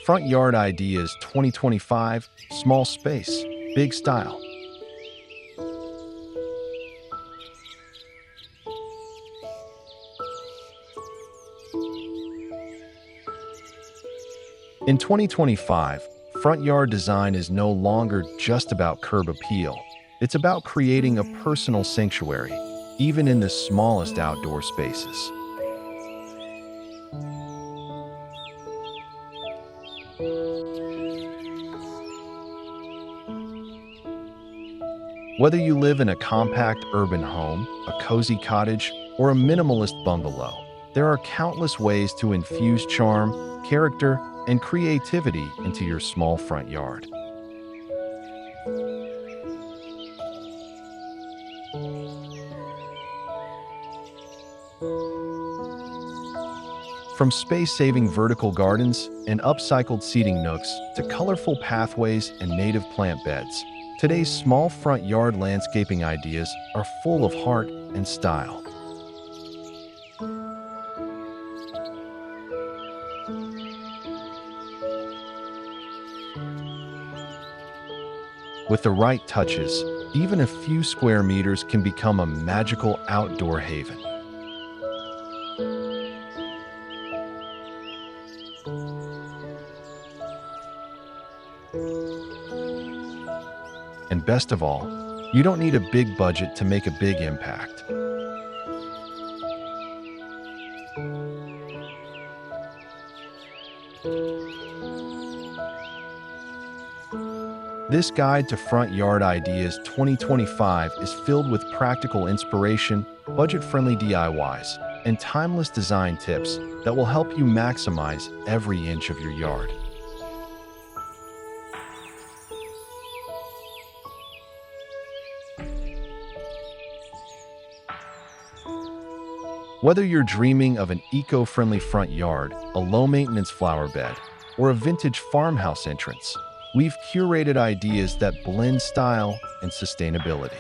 Front Yard Ideas 2025, Small Space, Big Style. In 2025, front yard design is no longer just about curb appeal. It's about creating a personal sanctuary, even in the smallest outdoor spaces. Whether you live in a compact urban home, a cozy cottage, or a minimalist bungalow, there are countless ways to infuse charm, character, and creativity into your small front yard. From space-saving vertical gardens and upcycled seating nooks to colorful pathways and native plant beds, today's small front yard landscaping ideas are full of heart and style. With the right touches, even a few square meters can become a magical outdoor haven. And best of all, you don't need a big budget to make a big impact. This guide to Front Yard Ideas 2025 is filled with practical inspiration, budget-friendly DIYs, and timeless design tips that will help you maximize every inch of your yard. Whether you're dreaming of an eco-friendly front yard, a low-maintenance flower bed, or a vintage farmhouse entrance, we've curated ideas that blend style and sustainability.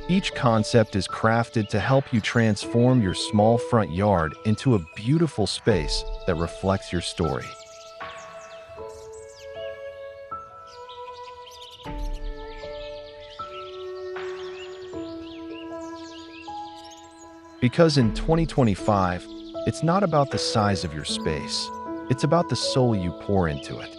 Each concept is crafted to help you transform your small front yard into a beautiful space that reflects your story. Because in 2025, it's not about the size of your space, it's about the soul you pour into it.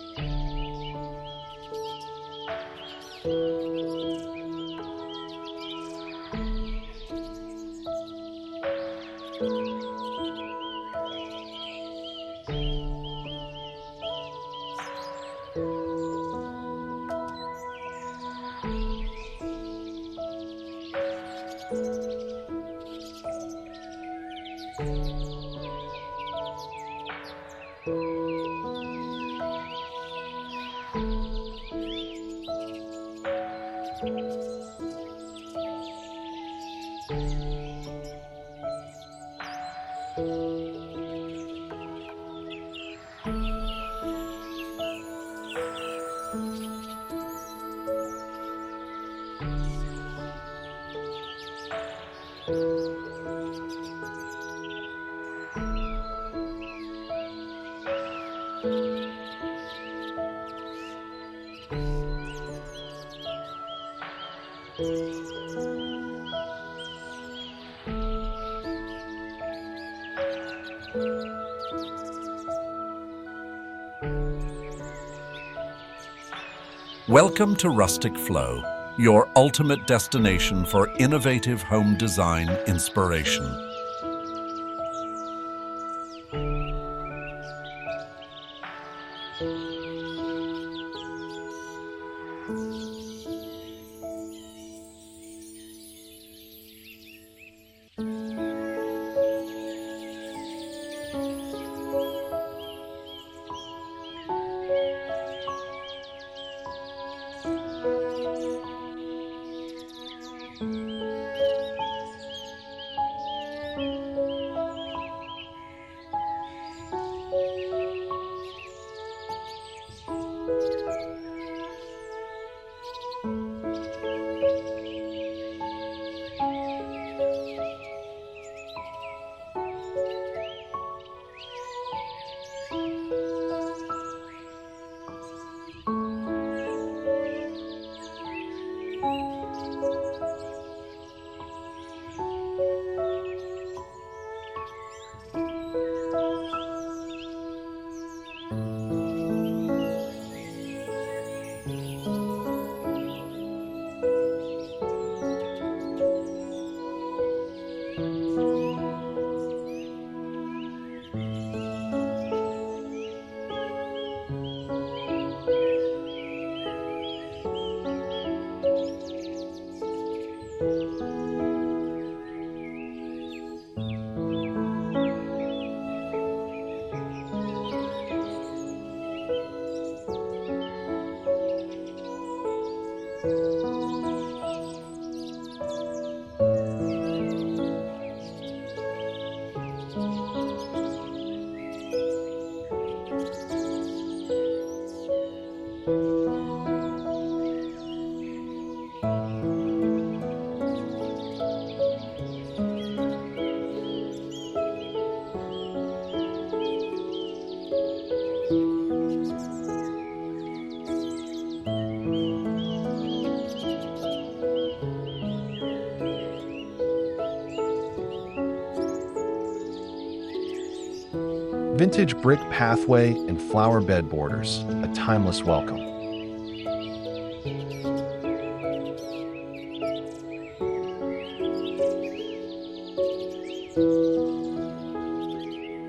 Welcome to Rustic Flow, your ultimate destination for innovative home design inspiration. Vintage brick pathway and flower bed borders, a timeless welcome.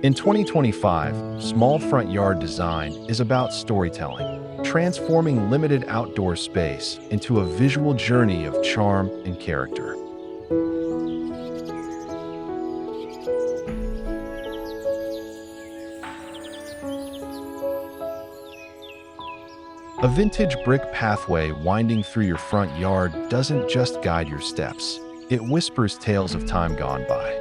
In 2025, small front yard design is about storytelling, transforming limited outdoor space into a visual journey of charm and character. A vintage brick pathway winding through your front yard doesn't just guide your steps, it whispers tales of time gone by.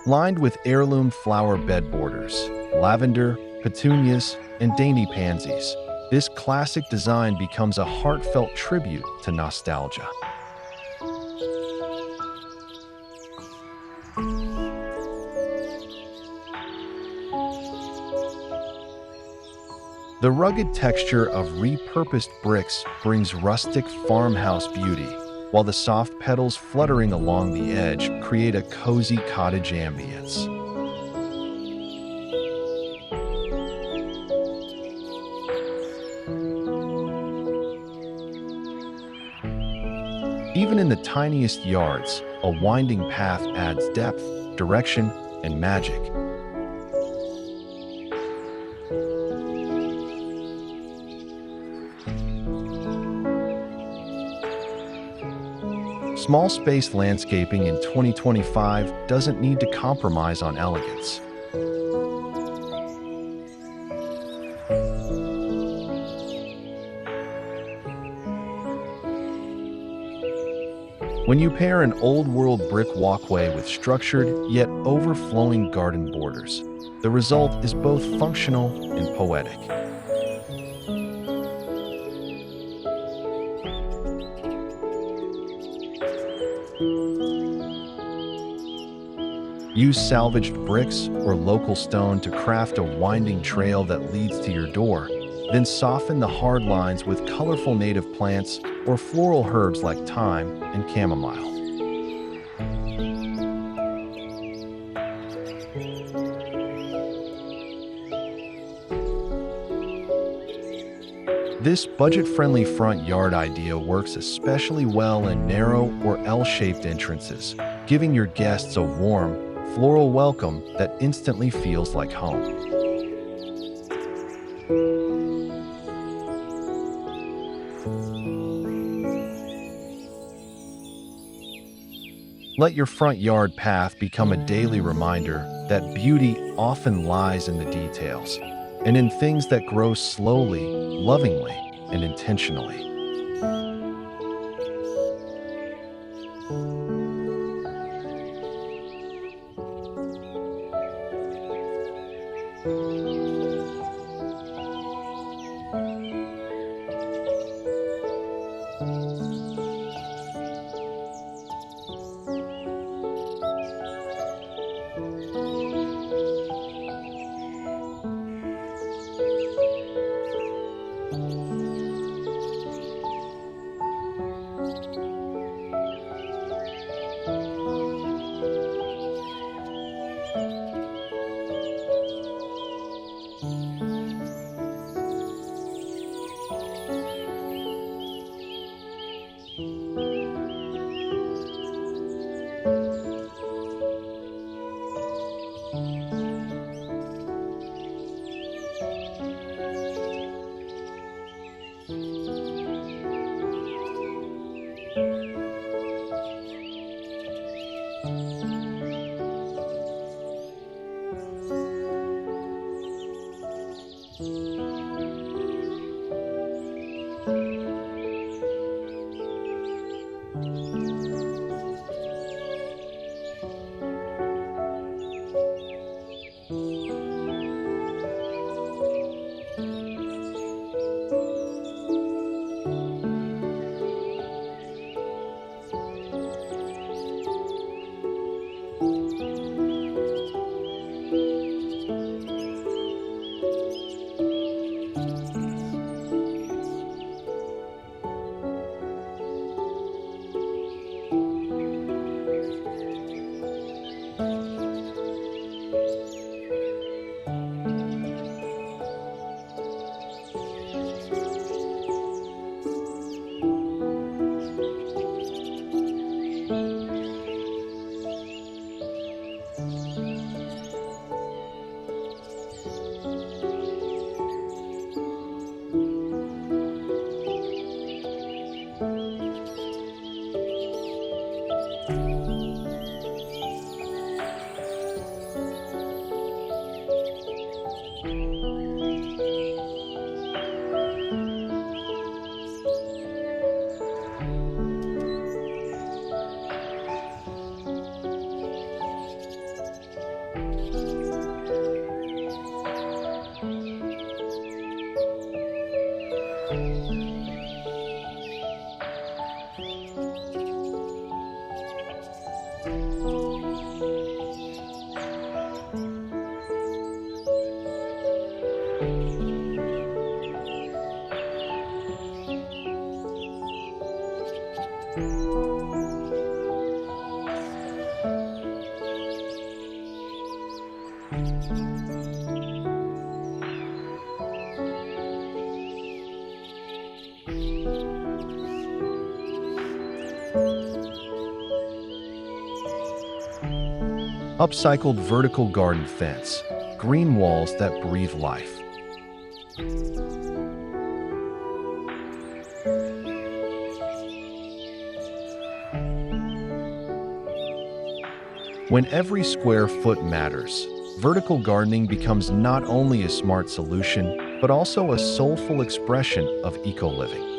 Lined with heirloom flower bed borders, lavender, petunias, and dainty pansies, this classic design becomes a heartfelt tribute to nostalgia. The rugged texture of repurposed bricks brings rustic farmhouse beauty, while the soft petals fluttering along the edge create a cozy cottage ambience. Even in the tiniest yards, a winding path adds depth, direction, and magic. Small space landscaping in 2025 doesn't need to compromise on elegance. When you pair an old-world brick walkway with structured yet overflowing garden borders, the result is both functional and poetic. Use salvaged bricks or local stone to craft a winding trail that leads to your door, then soften the hard lines with colorful native plants or floral herbs like thyme and chamomile. This budget-friendly front yard idea works especially well in narrow or L-shaped entrances, giving your guests a warm, floral welcome that instantly feels like home. Let your front yard path become a daily reminder that beauty often lies in the details and in things that grow slowly, lovingly, and intentionally. Upcycled vertical garden fence, green walls that breathe life. When every square foot matters, vertical gardening becomes not only a smart solution, but also a soulful expression of eco-living.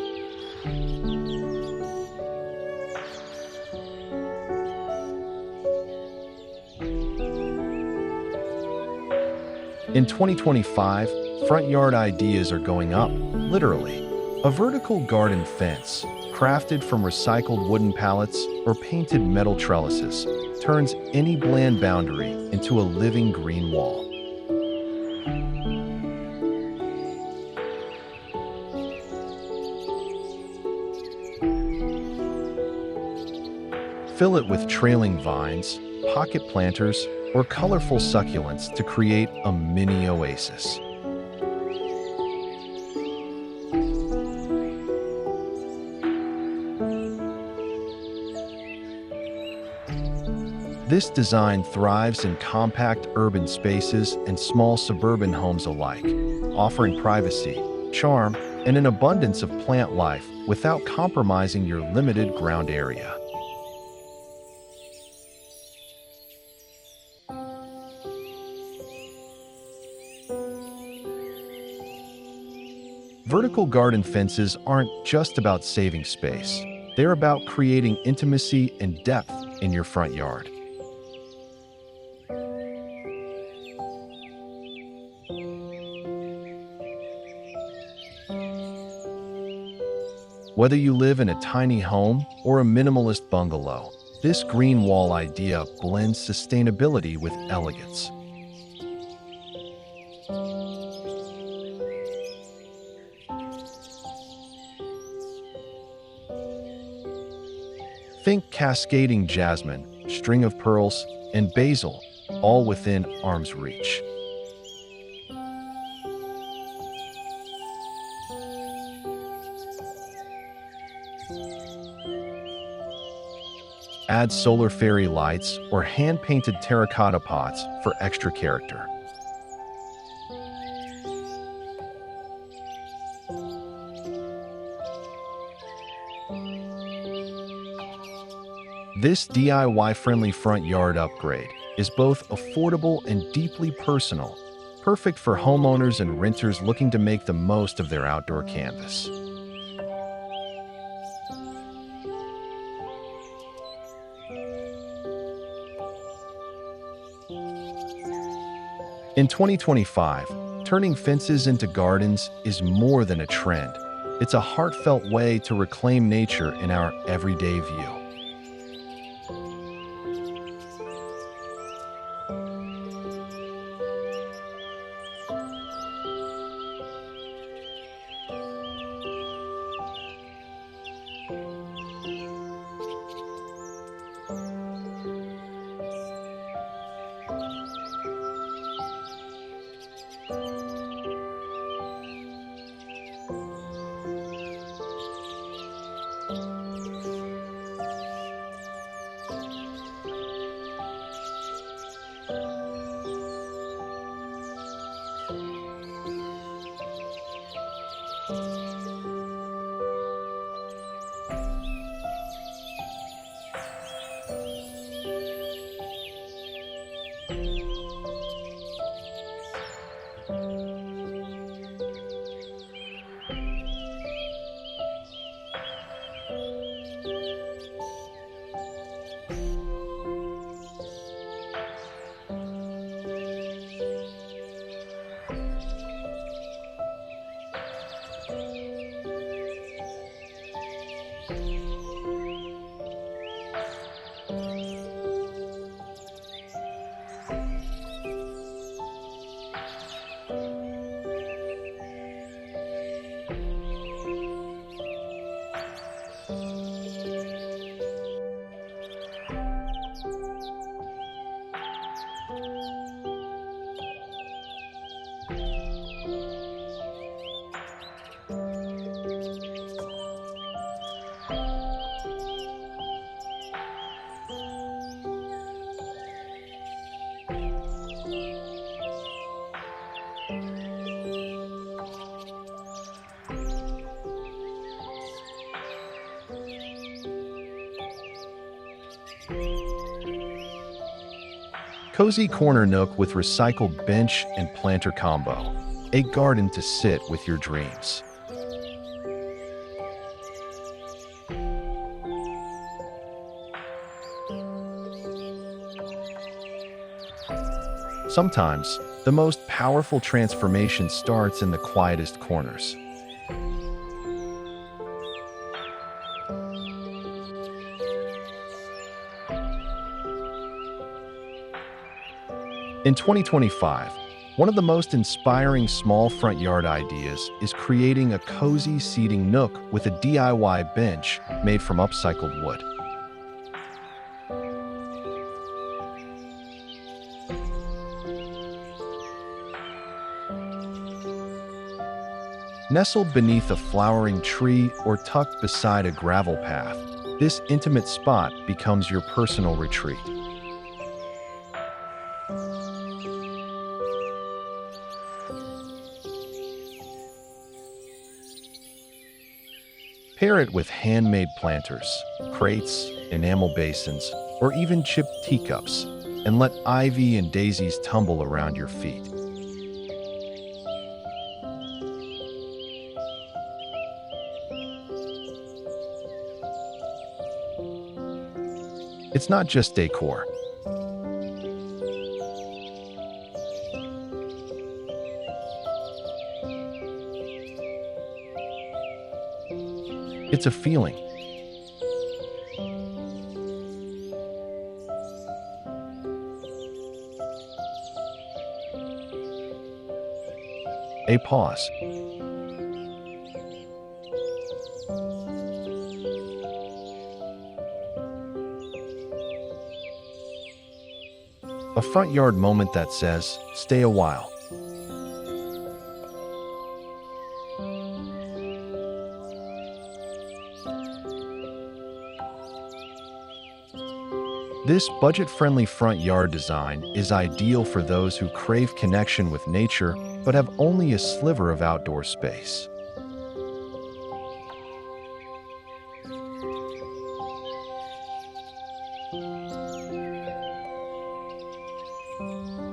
In 2025, front yard ideas are going up, literally. A vertical garden fence, crafted from recycled wooden pallets or painted metal trellises, turns any bland boundary into a living green wall. Fill it with trailing vines, pocket planters, or colorful succulents to create a mini oasis. This design thrives in compact urban spaces and small suburban homes alike, offering privacy, charm, and an abundance of plant life without compromising your limited ground area. Vertical garden fences aren't just about saving space. They're about creating intimacy and depth in your front yard. Whether you live in a tiny home or a minimalist bungalow, this green wall idea blends sustainability with elegance. Think cascading jasmine, string of pearls, and basil, all within arm's reach. Add solar fairy lights or hand-painted terracotta pots for extra character. This DIY-friendly front yard upgrade is both affordable and deeply personal, perfect for homeowners and renters looking to make the most of their outdoor canvas. In 2025, turning fences into gardens is more than a trend. It's a heartfelt way to reclaim nature in our everyday view. Cozy corner nook with recycled bench and planter combo. A garden to sit with your dreams. Sometimes, the most powerful transformation starts in the quietest corners. In 2025, one of the most inspiring small front yard ideas is creating a cozy seating nook with a DIY bench made from upcycled wood. Nestled beneath a flowering tree or tucked beside a gravel path, this intimate spot becomes your personal retreat. Pair it with handmade planters, crates, enamel basins, or even chipped teacups, and let ivy and daisies tumble around your feet. It's not just decor. It's a feeling. A pause. A front yard moment that says, "Stay a while." This budget-friendly front yard design is ideal for those who crave connection with nature but have only a sliver of outdoor space.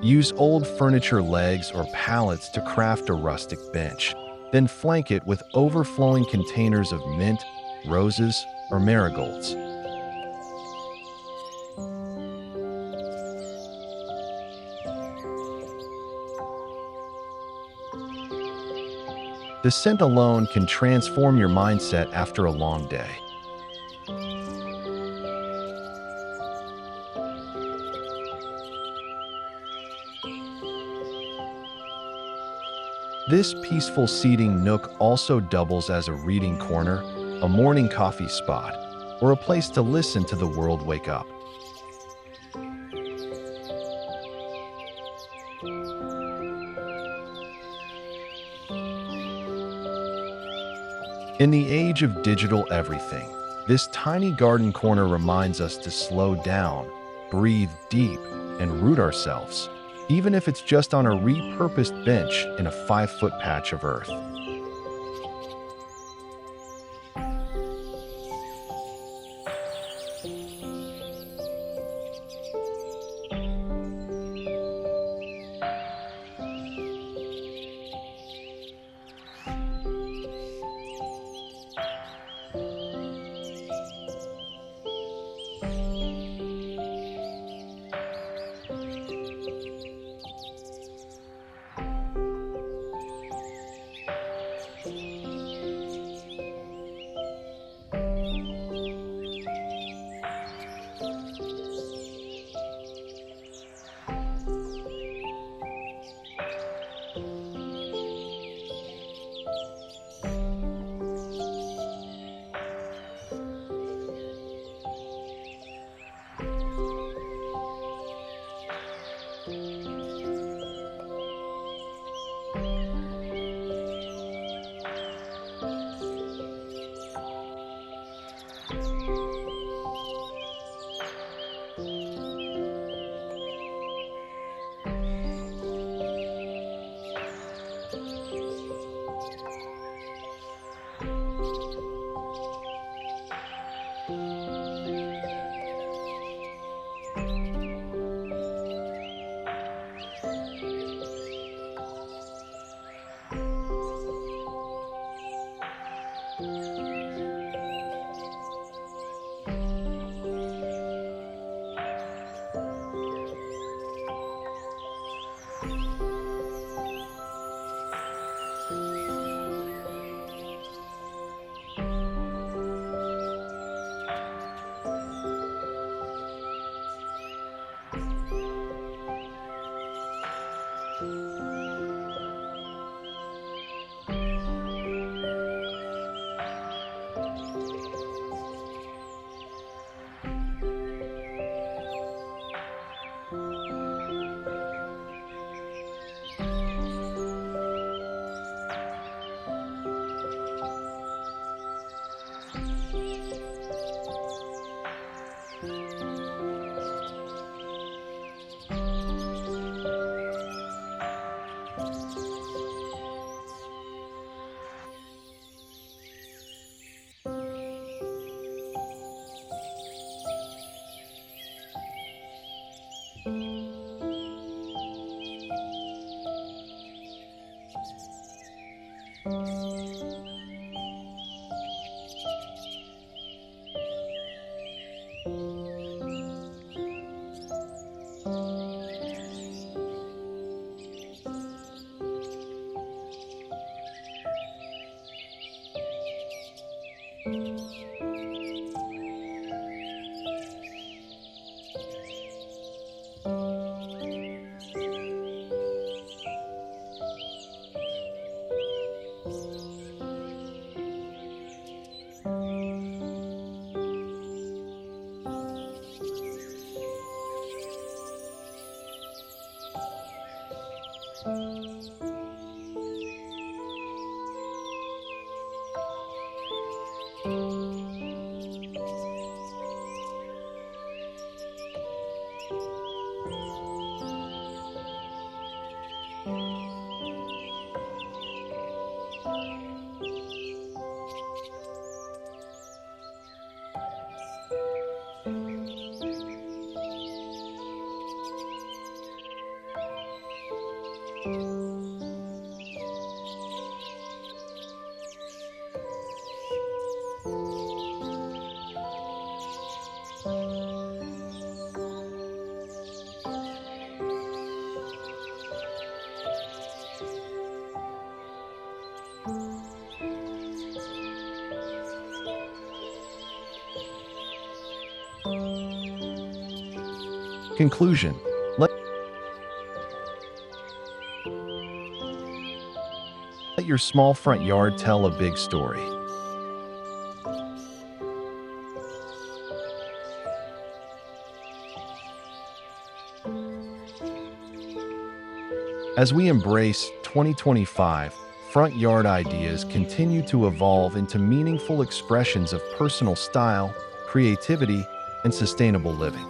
Use old furniture legs or pallets to craft a rustic bench. Then flank it with overflowing containers of mint, roses, or marigolds. The scent alone can transform your mindset after a long day. This peaceful seating nook also doubles as a reading corner, a morning coffee spot, or a place to listen to the world wake up. In the age of digital everything, this tiny garden corner reminds us to slow down, breathe deep, and root ourselves, even if it's just on a repurposed bench in a 5-foot patch of earth. Conclusion. Let your small front yard tell a big story. As we embrace 2025, front yard ideas continue to evolve into meaningful expressions of personal style, creativity, and sustainable living.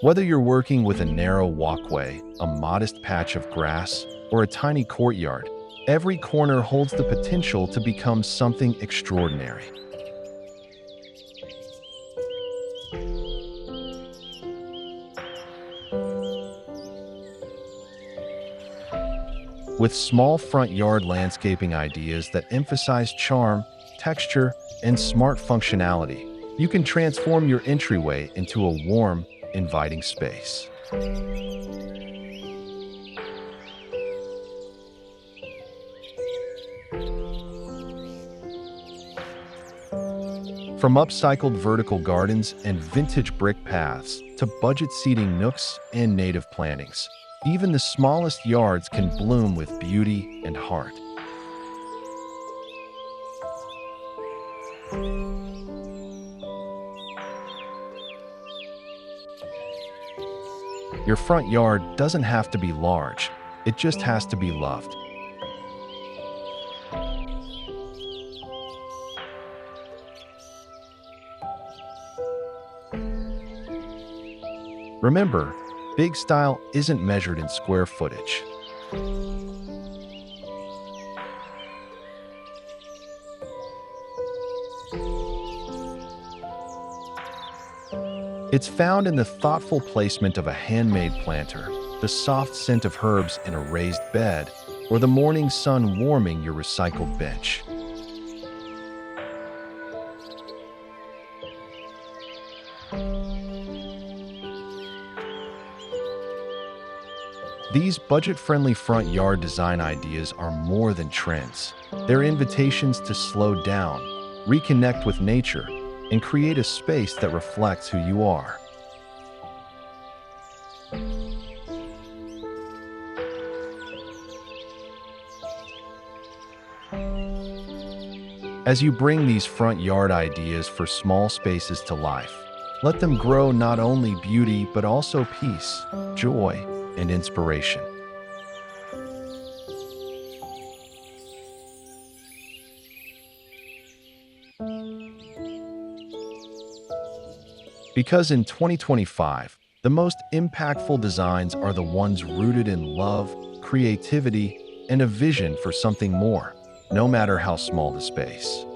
Whether you're working with a narrow walkway, a modest patch of grass, or a tiny courtyard, every corner holds the potential to become something extraordinary. With small front yard landscaping ideas that emphasize charm, texture, and smart functionality, you can transform your entryway into a warm, inviting space. From upcycled vertical gardens and vintage brick paths to budget seating nooks and native plantings, even the smallest yards can bloom with beauty and heart. Your front yard doesn't have to be large, it just has to be loved. Remember, big style isn't measured in square footage. It's found in the thoughtful placement of a handmade planter, the soft scent of herbs in a raised bed, or the morning sun warming your recycled bench. These budget-friendly front yard design ideas are more than trends. They're invitations to slow down, reconnect with nature, and create a space that reflects who you are. As you bring these front yard ideas for small spaces to life, let them grow not only beauty but also peace, joy, and inspiration. Because in 2025, the most impactful designs are the ones rooted in love, creativity, and a vision for something more, no matter how small the space.